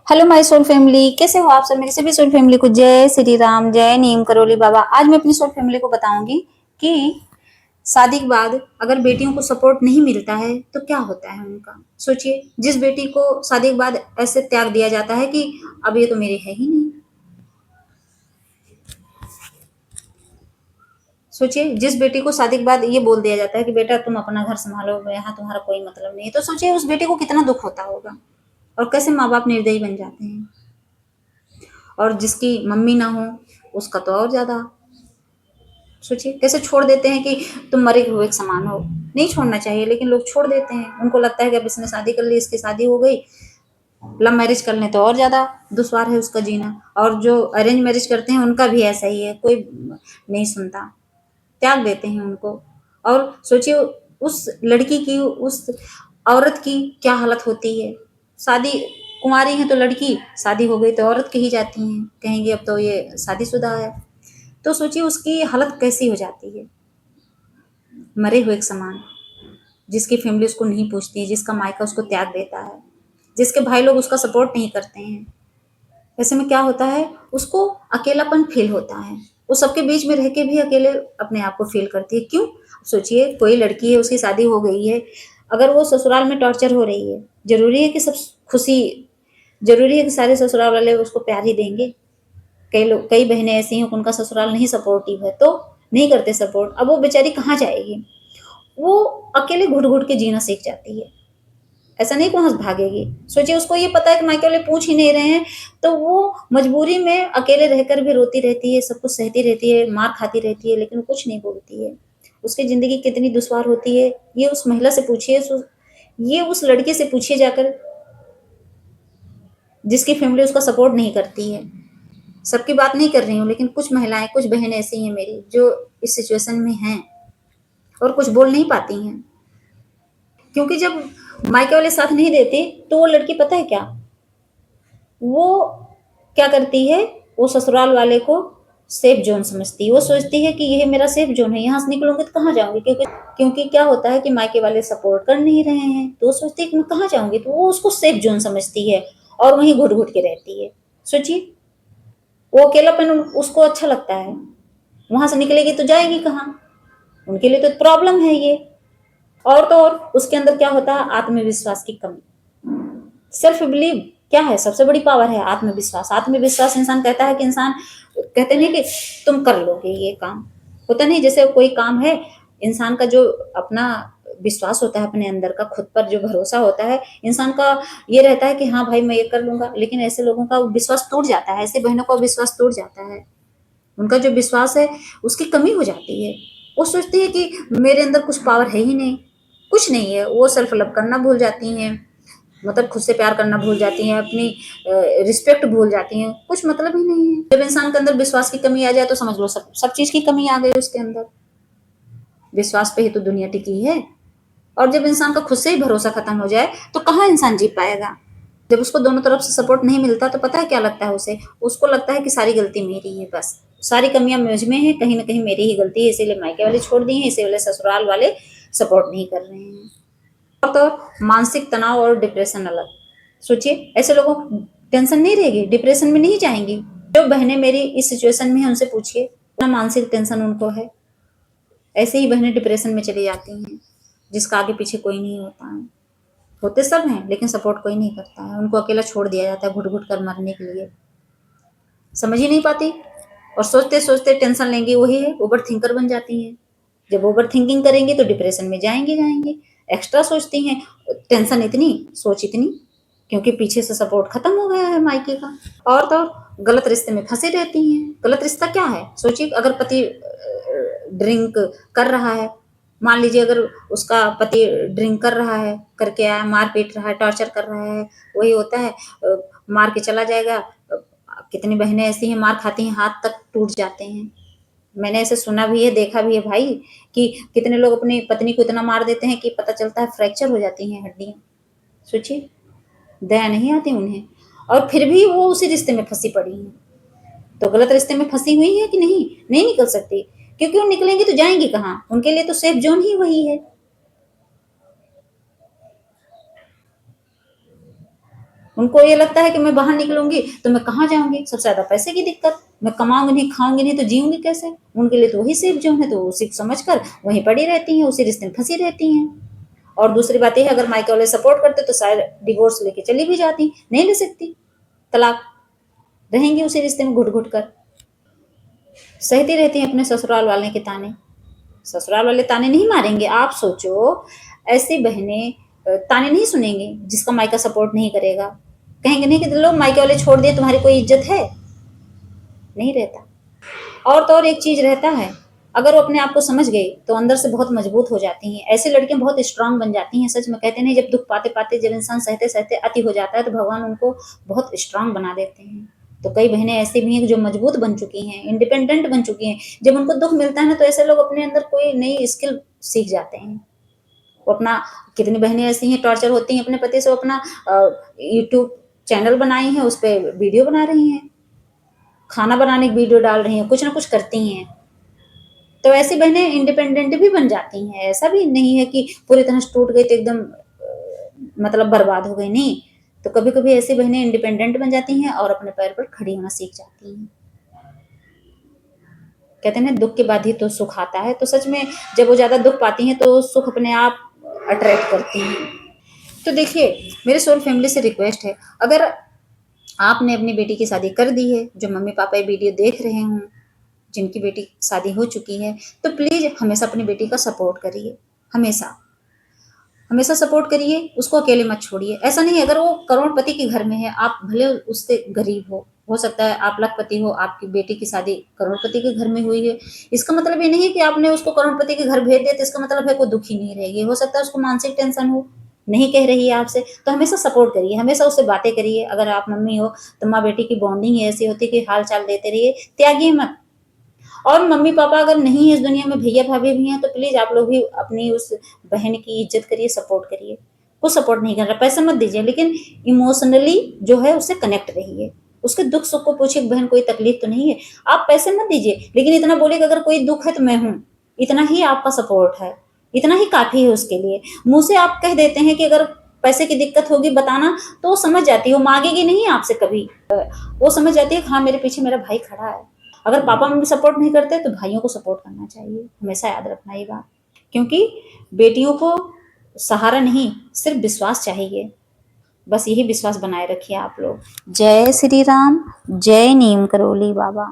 Hello my soul family, कैसे हो आप सब। मेरी सभी सोल फैमिली को जय श्री राम, जय नीम करोली बाबा। आज मैं अपनी सोल फैमिली को बताऊंगी कि शादी के बाद अगर बेटियों को सपोर्ट नहीं मिलता है तो क्या होता है उनका। सोचिए, जिस बेटी को शादी के बाद ऐसे त्याग दिया जाता है कि अब ये तो मेरी है ही नहीं। सोचिए, जिस बेटी को शादी के बाद ये बोल दिया जाता है कि बेटा तुम अपना घर संभालो, यहाँ तुम्हारा कोई मतलब नहीं है, तो सोचिए उस बेटी को कितना दुख होता होगा और कैसे माँ बाप निर्दयी बन जाते हैं। और जिसकी मम्मी ना हो उसका तो और ज्यादा। सोचिए कैसे छोड़ देते हैं कि तुम मरे हुए के समान हो। नहीं छोड़ना चाहिए, लेकिन लोग छोड़ देते हैं। उनको लगता है कि अब इसने शादी कर ली, इसकी शादी हो गई। लव मैरिज कर लें तो और ज्यादा दुश्वार है उसका जीना। और जो अरेंज मैरिज करते हैं उनका भी ऐसा ही है, कोई नहीं सुनता, त्याग देते हैं उनको। और सोचिए उस लड़की की, उस औरत की क्या हालत होती है। शादी, कुंवारी है तो लड़की, शादी हो गई तो औरत कही जाती हैं, कहेंगे अब तो ये शादीशुदा है। तो सोचिए उसकी हालत कैसी हो जाती है, मरे हुए के समान। जिसकी फैमिली उसको नहीं पूछती है, जिसका मायका उसको त्याग देता है, जिसके भाई लोग उसका सपोर्ट नहीं करते हैं। ऐसे में क्या होता है, उसको अकेलापन फील होता है। वो सबके बीच में रह के भी अकेले अपने आप को फील करती है। क्यों? सोचिए कोई लड़की है, उसकी शादी हो गई है, अगर वो ससुराल में टॉर्चर हो रही है, जरूरी है कि सब खुशी, जरूरी है कि सारे ससुराल वाले उसको प्यार ही देंगे। कई लोग, कई बहनें ऐसी हैं उनका ससुराल नहीं सपोर्टिव है तो नहीं करते सपोर्ट। अब वो बेचारी कहाँ जाएगी, वो अकेले घुट घुट के जीना सीख जाती है। ऐसा नहीं कि वहां से भागेगी। सोचिए उसको ये पता है कि मायके वाले पूछ ही नहीं रहे हैं, तो वो मजबूरी में अकेले रहकर भी रोती रहती है, सब कुछ सहती रहती है, मार खाती रहती है, लेकिन कुछ नहीं बोलती है। उसकी जिंदगी कितनी दुश्वार होती है ये उस महिला से पूछिए, ये उस लड़के से पूछिए जाकर, जिसकी फैमिली उसका सपोर्ट नहीं करती है। सबकी बात नहीं कर रही हूँ, लेकिन कुछ महिलाएं, कुछ बहनें ऐसी हैं मेरी जो इस सिचुएशन में हैं और कुछ बोल नहीं पाती हैं। क्योंकि जब मायके वाले साथ नहीं देते तो वो लड़की पता है क्या, वो क्या करती है, वो ससुराल वाले को सेफ जोन समझती है। वो सोचती है कि यह मेरा सेफ जोन है, यहाँ से निकलूंगी तो कहाँ जाऊंगी। क्योंकि क्या होता है कि मायके वाले सपोर्ट कर नहीं रहे हैं, तो वो सोचती है कि मैं कहाँ जाऊंगी, तो वो उसको सेफ जोन समझती है और वहीं घुट घुट के रहती है। सोचिए वो अकेलापन उसको अच्छा लगता है, वहां से निकलेगी तो जाएगी कहाँ, उनके लिए तो प्रॉब्लम है ये। और तो और उसके अंदर क्या होता है, आत्मविश्वास की कमी। सेल्फ बिलीव क्या है, सबसे बड़ी पावर है आत्मविश्वास। आत्मविश्वास इंसान कहता है कि इंसान, कहते नहीं कि तुम कर लोगे ये काम, होता नहीं। जैसे कोई काम है, इंसान का जो अपना विश्वास होता है अपने अंदर का, खुद पर जो भरोसा होता है इंसान का, ये रहता है कि हाँ भाई मैं ये कर लूंगा। लेकिन ऐसे लोगों का विश्वास टूट जाता है, ऐसे बहनों का विश्वास टूट जाता है, उनका जो विश्वास है उसकी कमी हो जाती है। वो सोचती है कि मेरे अंदर कुछ पावर है ही नहीं, कुछ नहीं है। वो सेल्फ लव करना भूल जाती हैं, मतलब खुद से प्यार करना भूल जाती हैं, अपनी रिस्पेक्ट भूल जाती हैं, कुछ मतलब ही नहीं है। जब इंसान के अंदर विश्वास की कमी आ जाए तो समझ लो सब सब चीज की कमी आ गई उसके अंदर। विश्वास पे ही तो दुनिया टिकी है। और जब इंसान का खुद से ही भरोसा खत्म हो जाए तो कहाँ इंसान जी पाएगा। जब उसको दोनों तरफ से सपोर्ट नहीं मिलता तो पता है क्या लगता है उसे, उसको लगता है कि सारी गलती मेरी है, बस सारी कमियां मुझ में है, कहीं ना कहीं मेरी ही गलती है, इसीलिए मायके वाले छोड़ दिए हैं, इसीलिए ससुराल वाले सपोर्ट नहीं कर रहे हैं। और तो मानसिक तनाव और डिप्रेशन अलग। सोचिए ऐसे लोगों को टेंशन नहीं रहेगी, डिप्रेशन में नहीं जाएंगी। जो बहनें मेरी इस सिचुएशन में है उनसे पूछिए कितना मानसिक टेंशन उनको है। ऐसे ही बहनें डिप्रेशन में चली जाती हैं जिसका आगे पीछे कोई नहीं होता है। होते सब हैं लेकिन सपोर्ट कोई नहीं करता है, उनको अकेला छोड़ दिया जाता है घुट घुट कर मरने के लिए। समझ ही नहीं पाती और सोचते सोचते टेंशन लेंगी, वही है ओवर थिंकर बन जाती हैं। जब ओवर थिंकिंग करेंगे तो डिप्रेशन में जाएंगे जाएंगे। एक्स्ट्रा सोचती हैं, टेंशन इतनी, सोच इतनी, क्योंकि पीछे से सपोर्ट खत्म हो गया है मायके का। और तो गलत रिश्ते में फंसी रहती हैं। गलत रिश्ता क्या है, सोचिए अगर पति ड्रिंक कर रहा है, मान लीजिए अगर उसका पति ड्रिंक कर रहा है, करके आया, मार पीट रहा है, टॉर्चर कर रहा है, वही होता है मार के चला जाएगा। कितनी बहनें ऐसी हैं मार खाती हैं, हाथ तक टूट जाते हैं। मैंने ऐसे सुना भी है, देखा भी है भाई, कि कितने लोग अपनी पत्नी को इतना मार देते हैं कि पता चलता है फ्रैक्चर हो जाती हैं हड्डियां। सोचिए दया नहीं आती उन्हें, और फिर भी वो उसी रिश्ते में फंसी पड़ी हैं। तो गलत रिश्ते में फंसी हुई है कि नहीं, नहीं निकल सकती, क्योंकि वो निकलेंगी तो जाएंगी कहाँ, उनके लिए तो सेफ जोन ही वही है। उनको ये लगता है कि मैं बाहर निकलूंगी तो मैं कहाँ जाऊंगी, सबसे ज्यादा पैसे की दिक्कत, मैं कमाऊंगी नहीं खाऊंगी नहीं तो जीऊंगी कैसे। उनके लिए तो वही सेफ जोन है, तो उसी को समझ कर वहीं पड़ी रहती हैं, उसी रिश्ते में फंसी रहती हैं। और दूसरी बात यह है, अगर मायके वाले सपोर्ट करते तो शायद डिवोर्स लेके चली भी जाती, नहीं ले सकती, तलाक, रहेंगी उसी रिश्ते में घुट घुट कर, सहती रहती हैं अपने ससुराल वाले के ताने। ससुराल वाले ताने नहीं मारेंगे, आप सोचो, ऐसी बहनें ताने नहीं सुनेंगी जिसका मायका सपोर्ट नहीं करेगा। कहेंगे नहीं कि लो मायके वाले छोड़ दिए, तुम्हारी कोई इज्जत है, नहीं रहता। और तो और एक चीज रहता है, अगर वो अपने आप को समझ गई तो अंदर से बहुत मजबूत हो जाती हैं, ऐसी लड़कियां बहुत स्ट्रांग बन जाती हैं। सच में कहते नहीं, जब दुख पाते पाते जब इंसान सहते सहते अति हो जाता है तो भगवान उनको बहुत स्ट्रांग बना देते हैं। तो कई बहनें ऐसी भी हैं जो मजबूत बन चुकी हैं, इंडिपेंडेंट बन चुकी हैं। जब उनको दुख मिलता है ना तो ऐसे लोग अपने अंदर कोई नई स्किल सीख जाते हैं। वो अपना, कितनी बहनें ऐसी हैं टॉर्चर होती हैं अपने पति से, वो अपना यूट्यूब चैनल बनाई हैं, उस पर वीडियो बना रही हैं, खाना बनाने की वीडियो डाल रही हैं, कुछ ना कुछ करती हैं। तो ऐसी बहनें इंडिपेंडेंट भी बन जाती हैं, ऐसा भी नहीं है कि पूरी तरह से टूट गई तो एकदम मतलब बर्बाद हो गई, नहीं। तो कभी कभी ऐसी बहनें इंडिपेंडेंट बन जाती हैं और अपने पैर पर खड़ी होना सीख जाती हैं। कहते हैं ना, दुख के बाद ही तो सुख आता है, तो सच में जब वो ज्यादा दुख पाती हैं तो सुख अपने आप अट्रैक्ट करती हैं। तो देखिए, मेरे सोल फैमिली से रिक्वेस्ट है, अगर आपने अपनी बेटी की शादी कर दी है, जो मम्मी पापा ये वीडियो देख रहे हों, जिनकी बेटी की शादी हो चुकी है, तो प्लीज हमेशा अपनी बेटी का सपोर्ट करिए, हमेशा हमेशा सपोर्ट करिए, उसको अकेले मत छोड़िए। ऐसा नहीं है, अगर वो करोड़पति के घर में है, आप भले उससे गरीब हो सकता है आप लखपति हो, आपकी बेटी की शादी करोड़पति के घर में हुई है, इसका मतलब ये नहीं है कि आपने उसको करोड़पति के घर भेज दिया तो इसका मतलब है कोई दुखी नहीं रहेगी। हो सकता है उसको मानसिक टेंशन हो, नहीं कह रही है आपसे, तो हमेशा सपोर्ट करिए, हमेशा उससे बातें करिए। अगर आप मम्मी हो तो माँ बेटी की बॉन्डिंग ऐसी होती है कि हाल चाल देते रहिए, त्यागिए मत। और मम्मी पापा अगर नहीं है इस दुनिया में, भैया भाभी भी हैं, तो प्लीज आप लोग भी अपनी उस बहन की इज्जत करिए, सपोर्ट करिए। कुछ सपोर्ट नहीं कर रहा, पैसा मत दीजिए, लेकिन इमोशनली जो है उससे कनेक्ट रहिए, उसके दुख सुख को पूछिए, बहन कोई तकलीफ तो नहीं है। आप पैसे मत दीजिए, लेकिन इतना बोलिए कि अगर कोई दुख है तो मैं हूं, इतना ही आपका सपोर्ट है, इतना ही काफी है उसके लिए। मुंह से आप कह देते हैं कि अगर पैसे की दिक्कत होगी बताना, तो वो समझ जाती है, वो मांगेगी नहीं आपसे कभी, वो समझ जाती है हाँ मेरे पीछे मेरा भाई खड़ा है। अगर पापा मम्मी सपोर्ट नहीं करते तो भाइयों को सपोर्ट करना चाहिए, हमेशा याद रखना ये बात। क्योंकि बेटियों को सहारा नहीं, सिर्फ विश्वास चाहिए, बस यही विश्वास बनाए रखिए आप लोग। जय श्री राम, जय नीम करोली बाबा।